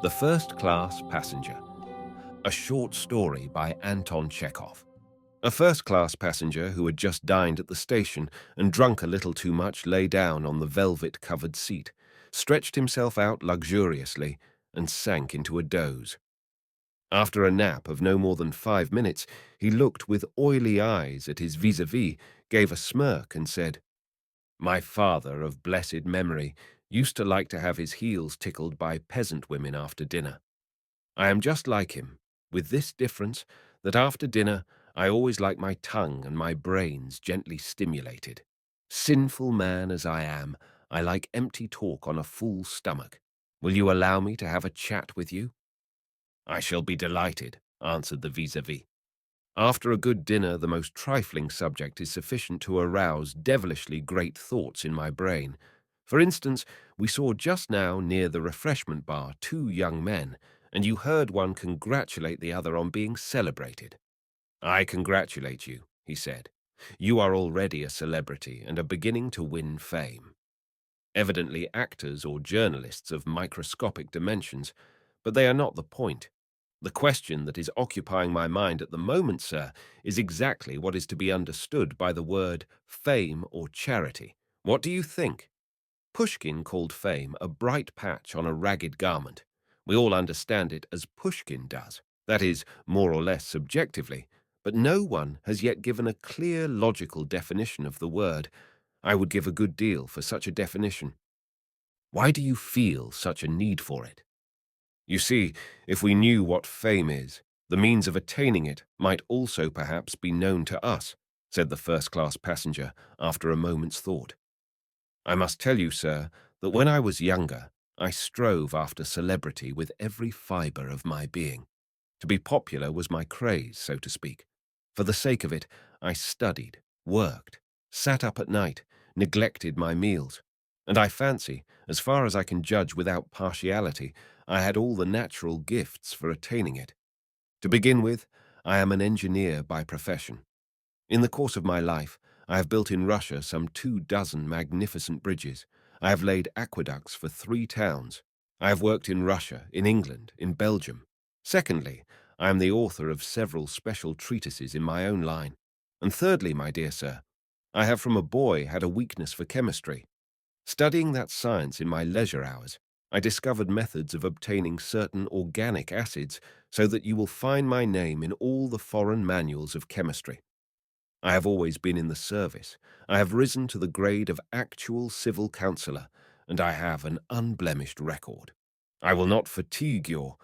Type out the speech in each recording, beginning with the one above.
The First Class Passenger, a short story by Anton Chekhov. A first-class passenger who had just dined at the station and drunk a little too much lay down on the velvet-covered seat, stretched himself out luxuriously, and sank into a doze. After a nap of no more than 5 minutes, he looked with oily eyes at his vis-a-vis, gave a smirk, and said, "My father, of blessed memory, used to like to have his heels tickled by peasant women after dinner. I am just like him, with this difference that after dinner I always like my tongue and my brains gently stimulated. Sinful man as I am, I like empty talk on a full stomach. Will you allow me to have a chat with you?" "I shall be delighted," answered the vis-a-vis. After a good dinner, the most trifling subject is sufficient to arouse devilishly great thoughts in my brain. For instance, we saw just now near the refreshment bar 2 young men, and you heard one congratulate the other on being celebrated. "I congratulate you," he said. "You are already a celebrity and are beginning to win fame." Evidently actors or journalists of microscopic dimensions, but they are not the point. The question that is occupying my mind at the moment, sir, is exactly what is to be understood by the word fame or charity. What do you think? Pushkin called fame a bright patch on a ragged garment. We all understand it as Pushkin does, that is, more or less subjectively, but no one has yet given a clear logical definition of the word. I would give a good deal for such a definition. Why do you feel such a need for it? You see, if we knew what fame is, the means of attaining it might also perhaps be known to us, said the first-class passenger after a moment's thought. I must tell you, sir, that when I was younger, I strove after celebrity with every fibre of my being. To be popular was my craze, so to speak. For the sake of it, I studied, worked, sat up at night, neglected my meals. And I fancy, as far as I can judge without partiality, I had all the natural gifts for attaining it. To begin with, I am an engineer by profession. In the course of my life, I have built in Russia some 24 magnificent bridges. I have laid aqueducts for 3 towns. I have worked in Russia, in England, in Belgium. Secondly, I am the author of several special treatises in my own line. And thirdly, my dear sir, I have from a boy had a weakness for chemistry. Studying that science in my leisure hours, I discovered methods of obtaining certain organic acids so that you will find my name in all the foreign manuals of chemistry. I have always been in the service. I have risen to the grade of actual civil councillor, and I have an unblemished record. I will not fatigue your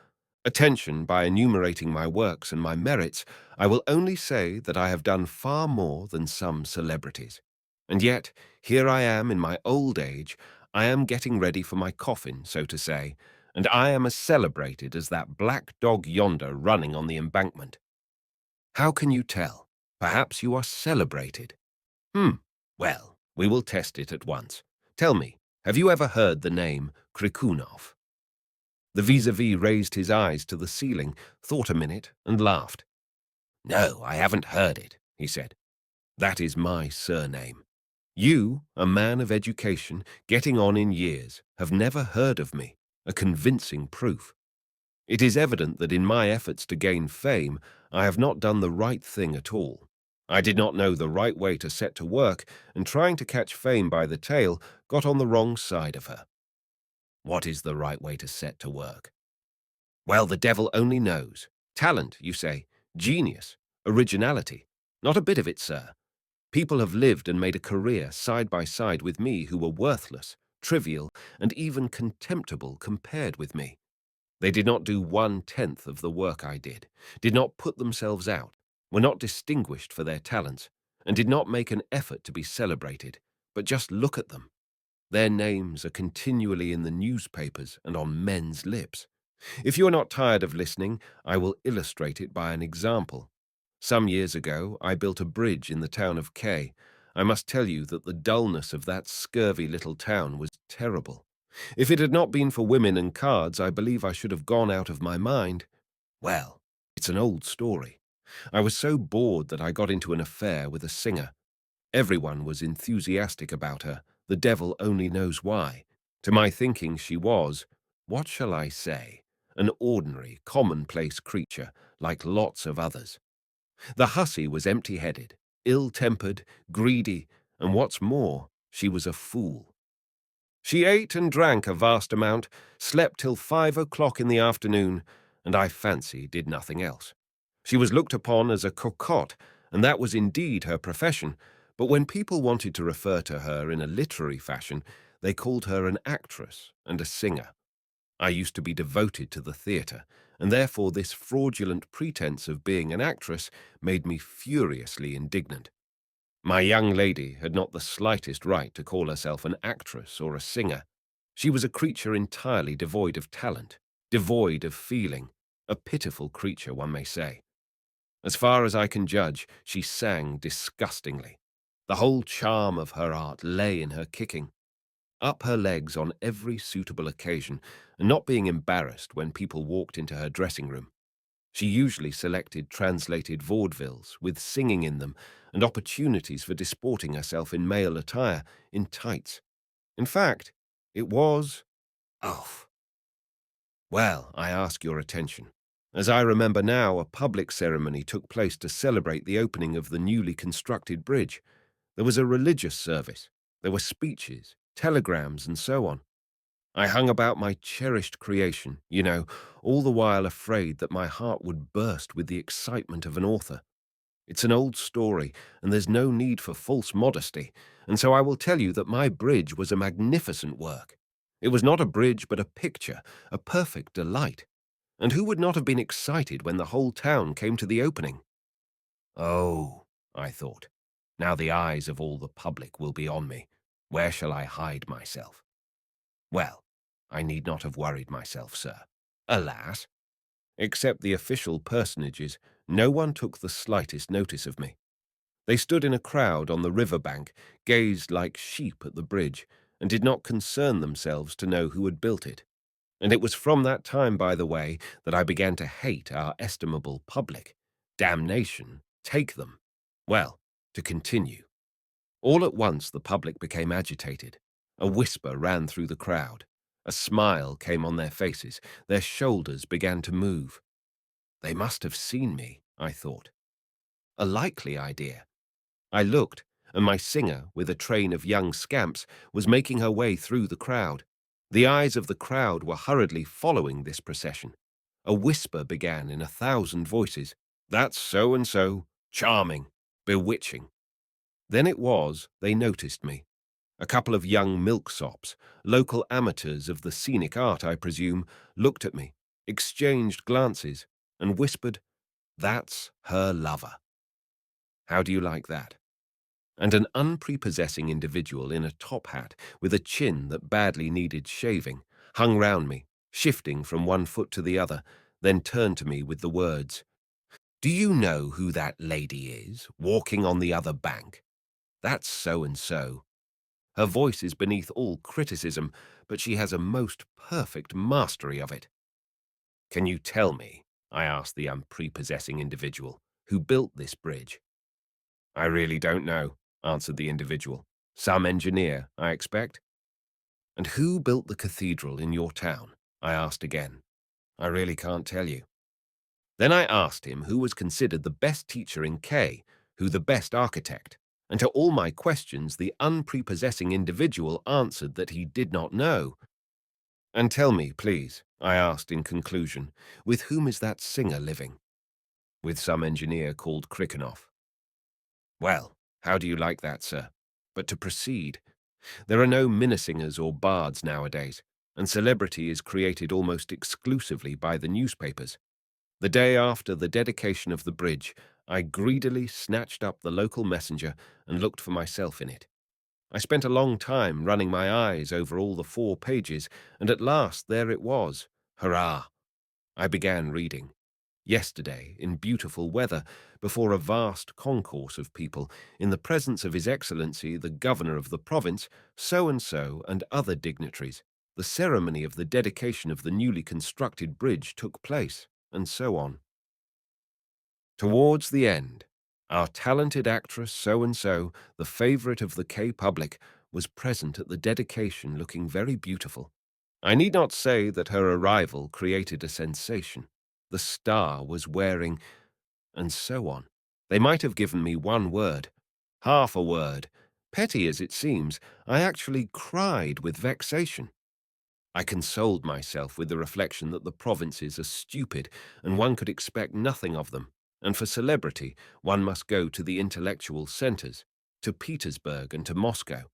attention by enumerating my works and my merits. I will only say that I have done far more than some celebrities. And yet, here I am in my old age, I am getting ready for my coffin, so to say, and I am as celebrated as that black dog yonder running on the embankment. How can you tell? Perhaps you are celebrated. Well, we will test it at once. Tell me, have you ever heard the name Krikunov? The vis-a-vis raised his eyes to the ceiling, thought a minute, and laughed. "No, I haven't heard it," he said. "That is my surname. You, a man of education, getting on in years, have never heard of me, a convincing proof. It is evident that in my efforts to gain fame, I have not done the right thing at all. I did not know the right way to set to work, and trying to catch fame by the tail, got on the wrong side of her." "What is the right way to set to work?" "Well, the devil only knows. Talent, you say. Genius. Originality. Not a bit of it, sir. People have lived and made a career side by side with me who were worthless, trivial, and even contemptible compared with me. They did not do 1/10 of the work I did not put themselves out, were not distinguished for their talents, and did not make an effort to be celebrated, but just look at them. Their names are continually in the newspapers and on men's lips. If you are not tired of listening, I will illustrate it by an example. Some years ago, I built a bridge in the town of K. I must tell you that the dullness of that scurvy little town was terrible. If it had not been for women and cards, I believe I should have gone out of my mind. Well, it's an old story. I was so bored that I got into an affair with a singer. Everyone was enthusiastic about her. The devil only knows why. To my thinking, she was, what shall I say, an ordinary, commonplace creature like lots of others. The hussy was empty-headed, ill-tempered, greedy, and what's more, she was a fool. She ate and drank a vast amount, slept till 5 o'clock in the afternoon, and I fancy did nothing else. She was looked upon as a cocotte, and that was indeed her profession, but when people wanted to refer to her in a literary fashion, they called her an actress and a singer. I used to be devoted to the theatre, and therefore this fraudulent pretense of being an actress made me furiously indignant. My young lady had not the slightest right to call herself an actress or a singer. She was a creature entirely devoid of talent, devoid of feeling, a pitiful creature, one may say. As far as I can judge, she sang disgustingly. The whole charm of her art lay in her kicking up her legs on every suitable occasion, and not being embarrassed when people walked into her dressing room. She usually selected translated vaudevilles with singing in them and opportunities for disporting herself in male attire, in tights. In fact, it was... Oh, well, I ask your attention. As I remember now, a public ceremony took place to celebrate the opening of the newly constructed bridge. There was a religious service. There were speeches, telegrams, and so on. I hung about my cherished creation, all the while afraid that my heart would burst with the excitement of an author. It's an old story, and there's no need for false modesty, and so I will tell you that my bridge was a magnificent work. It was not a bridge, but a picture, a perfect delight. And who would not have been excited when the whole town came to the opening? Oh, I thought, now the eyes of all the public will be on me. Where shall I hide myself? Well, I need not have worried myself, sir. Alas! Except the official personages, no one took the slightest notice of me. They stood in a crowd on the river bank, gazed like sheep at the bridge, and did not concern themselves to know who had built it. And it was from that time, by the way, that I began to hate our estimable public. Damnation, take them. Well, to continue. All at once the public became agitated. A whisper ran through the crowd. A smile came on their faces. Their shoulders began to move. They must have seen me, I thought. A likely idea. I looked, and my singer, with a train of young scamps, was making her way through the crowd. The eyes of the crowd were hurriedly following this procession. A whisper began in 1,000 voices. That's so-and-so, charming, bewitching. Then it was they noticed me. A couple of young milksops, local amateurs of the scenic art, I presume, looked at me, exchanged glances, and whispered, "That's her lover." How do you like that? And an unprepossessing individual in a top hat with a chin that badly needed shaving hung round me, shifting from one foot to the other, then turned to me with the words, "Do you know who that lady is, walking on the other bank? That's so-and-so. Her voice is beneath all criticism, but she has a most perfect mastery of it." "Can you tell me," I asked the unprepossessing individual, "who built this bridge?" "I really don't know," answered the individual. "Some engineer, I expect." "And who built the cathedral in your town?" I asked again. "I really can't tell you." Then I asked him who was considered the best teacher in K, who the best architect, and to all my questions the unprepossessing individual answered that he did not know. "And tell me, please," I asked in conclusion, "with whom is that singer living?" "With some engineer called Krikanoff." "Well, how do you like that, sir? But to proceed, there are no minnesingers or bards nowadays, and celebrity is created almost exclusively by the newspapers. The day after the dedication of the bridge, I greedily snatched up the local messenger and looked for myself in it. I spent a long time running my eyes over all the 4 pages, and at last there it was. Hurrah! I began reading. Yesterday, in beautiful weather, before a vast concourse of people, in the presence of His Excellency, the Governor of the province, so-and-so, and other dignitaries, the ceremony of the dedication of the newly constructed bridge took place, and so on. Towards the end, our talented actress so-and-so, the favourite of the K public, was present at the dedication looking very beautiful. I need not say that her arrival created a sensation. The star was wearing, and so on. They might have given me one word, half a word. Petty as it seems, I actually cried with vexation. I consoled myself with the reflection that the provinces are stupid and one could expect nothing of them, and for celebrity one must go to the intellectual centres, to Petersburg and to Moscow.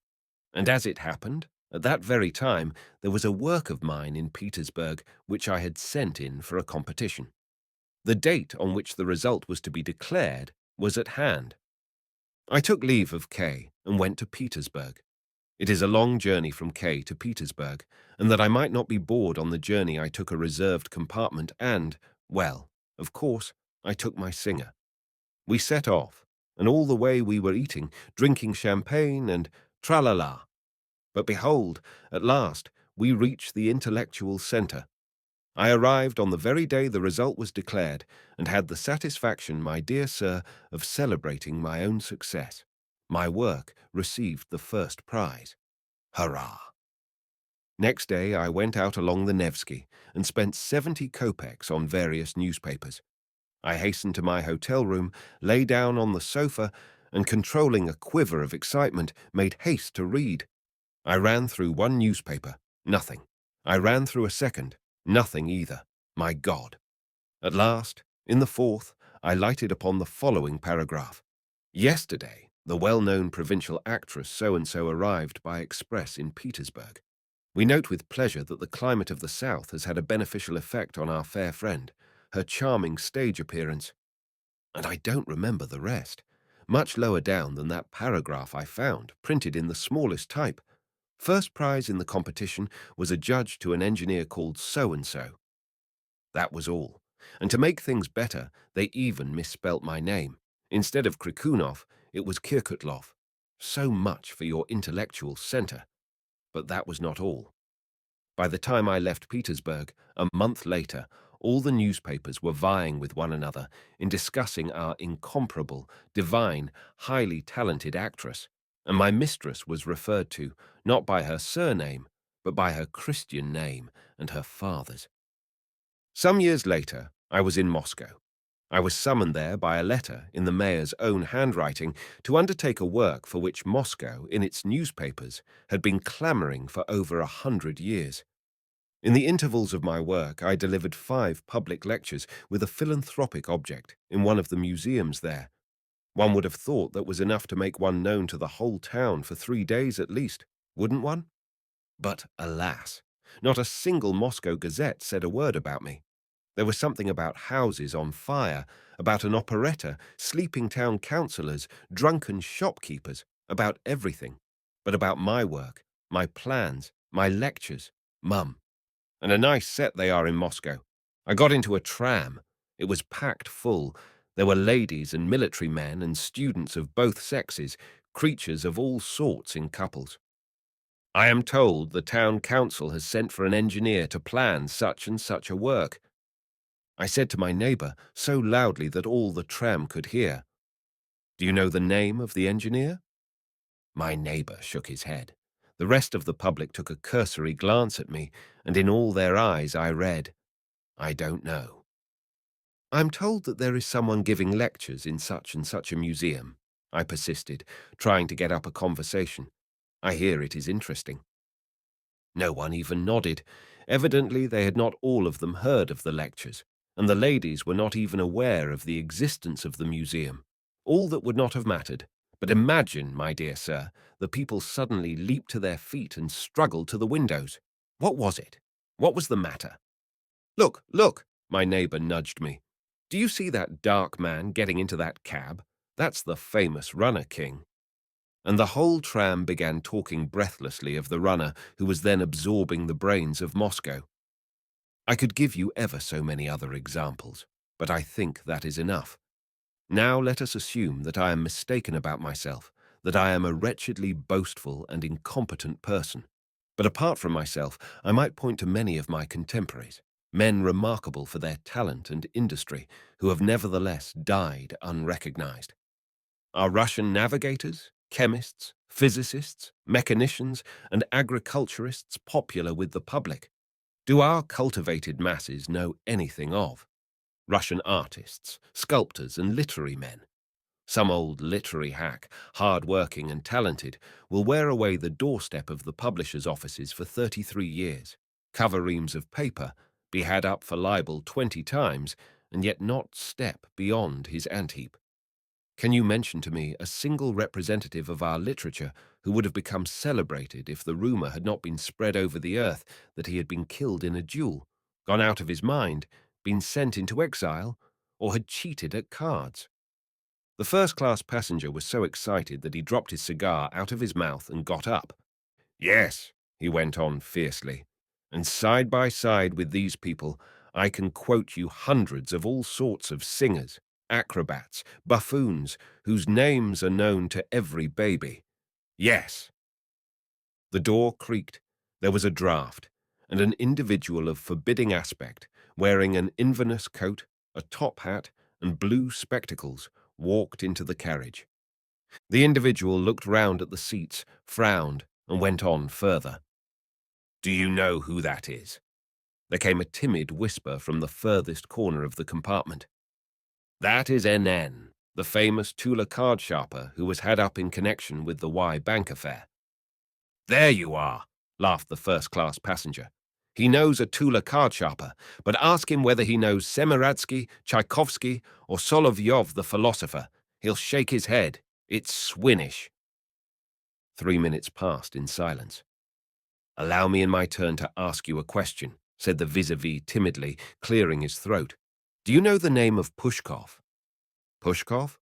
And as it happened, at that very time there was a work of mine in Petersburg which I had sent in for a competition. The date on which the result was to be declared was at hand. I took leave of K and went to Petersburg. It is a long journey from K to Petersburg, and that I might not be bored on the journey I took a reserved compartment and, well, of course, I took my singer. We set off, and all the way we were eating, drinking champagne and tra-la-la. But behold, at last, we reached the intellectual centre. I arrived on the very day the result was declared, and had the satisfaction, my dear sir, of celebrating my own success. My work received the first prize. Hurrah! Next day I went out along the Nevsky and spent 70 kopecks on various newspapers. I hastened to my hotel room, lay down on the sofa, and controlling a quiver of excitement, made haste to read. I ran through one newspaper, nothing. I ran through a second, nothing either. My God! At last, in the fourth, I lighted upon the following paragraph. Yesterday, the well-known provincial actress so-and-so arrived by express in Petersburg. We note with pleasure that the climate of the south has had a beneficial effect on our fair friend, her charming stage appearance. And I don't remember the rest. Much lower down than that paragraph I found, printed in the smallest type. First prize in the competition was adjudged to an engineer called so-and-so. That was all. And to make things better, they even misspelt my name. Instead of Krikunov, it was Kirkutlov. So much for your intellectual centre. But that was not all. By the time I left Petersburg, a month later, all the newspapers were vying with one another in discussing our incomparable, divine, highly talented actress, and my mistress was referred to, not by her surname, but by her Christian name and her father's. Some years later, I was in Moscow. I was summoned there by a letter in the mayor's own handwriting to undertake a work for which Moscow, in its newspapers, had been clamoring for over 100 years. In the intervals of my work, I delivered 5 public lectures with a philanthropic object in one of the museums there. One would have thought that was enough to make one known to the whole town for 3 days at least, wouldn't one? But alas, not a single Moscow gazette said a word about me. There was something about houses on fire, about an operetta, sleeping town councillors, drunken shopkeepers, about everything. But about my work, my plans, my lectures, mum. And a nice set they are in Moscow. I got into a tram. It was packed full. There were ladies and military men and students of both sexes, creatures of all sorts in couples. I am told the town council has sent for an engineer to plan such and such a work. I said to my neighbour, so loudly that all the tram could hear, "Do you know the name of the engineer?" My neighbour shook his head. The rest of the public took a cursory glance at me, and in all their eyes I read, "I don't know." "I'm told that there is someone giving lectures in such and such a museum," I persisted, trying to get up a conversation. "I hear it is interesting." No one even nodded. Evidently they had not all of them heard of the lectures, and the ladies were not even aware of the existence of the museum. All that would not have mattered. But imagine, my dear sir, the people suddenly leaped to their feet and struggled to the windows. What was it? What was the matter? "Look, look," my neighbour nudged me. "Do you see that dark man getting into that cab? That's the famous runner king." And the whole tram began talking breathlessly of the runner who was then absorbing the brains of Moscow. I could give you ever so many other examples, but I think that is enough. Now let us assume that I am mistaken about myself, that I am a wretchedly boastful and incompetent person. But apart from myself, I might point to many of my contemporaries, men remarkable for their talent and industry, who have nevertheless died unrecognized. Are Russian navigators, chemists, physicists, mechanicians, and agriculturists popular with the public? do our cultivated masses know anything of? Russian artists, sculptors, and literary men. Some old literary hack, hard-working and talented, will wear away the doorstep of the publishers' offices for 33 years, cover reams of paper, be had up for libel 20 times, and yet not step beyond his ant-heap. Can you mention to me a single representative of our literature who would have become celebrated if the rumour had not been spread over the earth that he had been killed in a duel, gone out of his mind, been sent into exile, or had cheated at cards? The first-class passenger was so excited that he dropped his cigar out of his mouth and got up. Yes, he went on fiercely, and side by side with these people, I can quote you hundreds of all sorts of singers, acrobats, buffoons, whose names are known to every baby. Yes. The door creaked. There was a draught, and an individual of forbidding aspect, wearing an Inverness coat, a top hat, and blue spectacles, walked into the carriage. The individual looked round at the seats, frowned, and went on further. Do you know who that is? There came a timid whisper from the furthest corner of the compartment. That is NN, the famous Tula card sharper who was had up in connection with the Y Bank affair. There you are, laughed the first-class passenger. He knows a Tula card sharper, but ask him whether he knows Semiratsky, Tchaikovsky, or Solovyov the philosopher. He'll shake his head. It's swinish. 3 minutes passed in silence. Allow me in my turn to ask you a question, said the vis-a-vis timidly, clearing his throat. Do you know the name of Pushkov? Pushkov?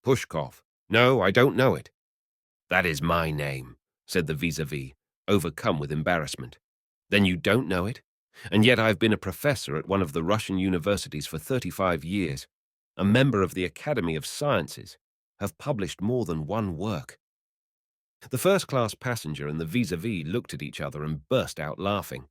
Pushkov. No, I don't know it. That is my name, said the vis-a-vis, overcome with embarrassment. Then you don't know it? And yet I've been a professor at one of the Russian universities for 35 years, a member of the Academy of Sciences, have published more than one work. The first-class passenger and the vis-a-vis looked at each other and burst out laughing.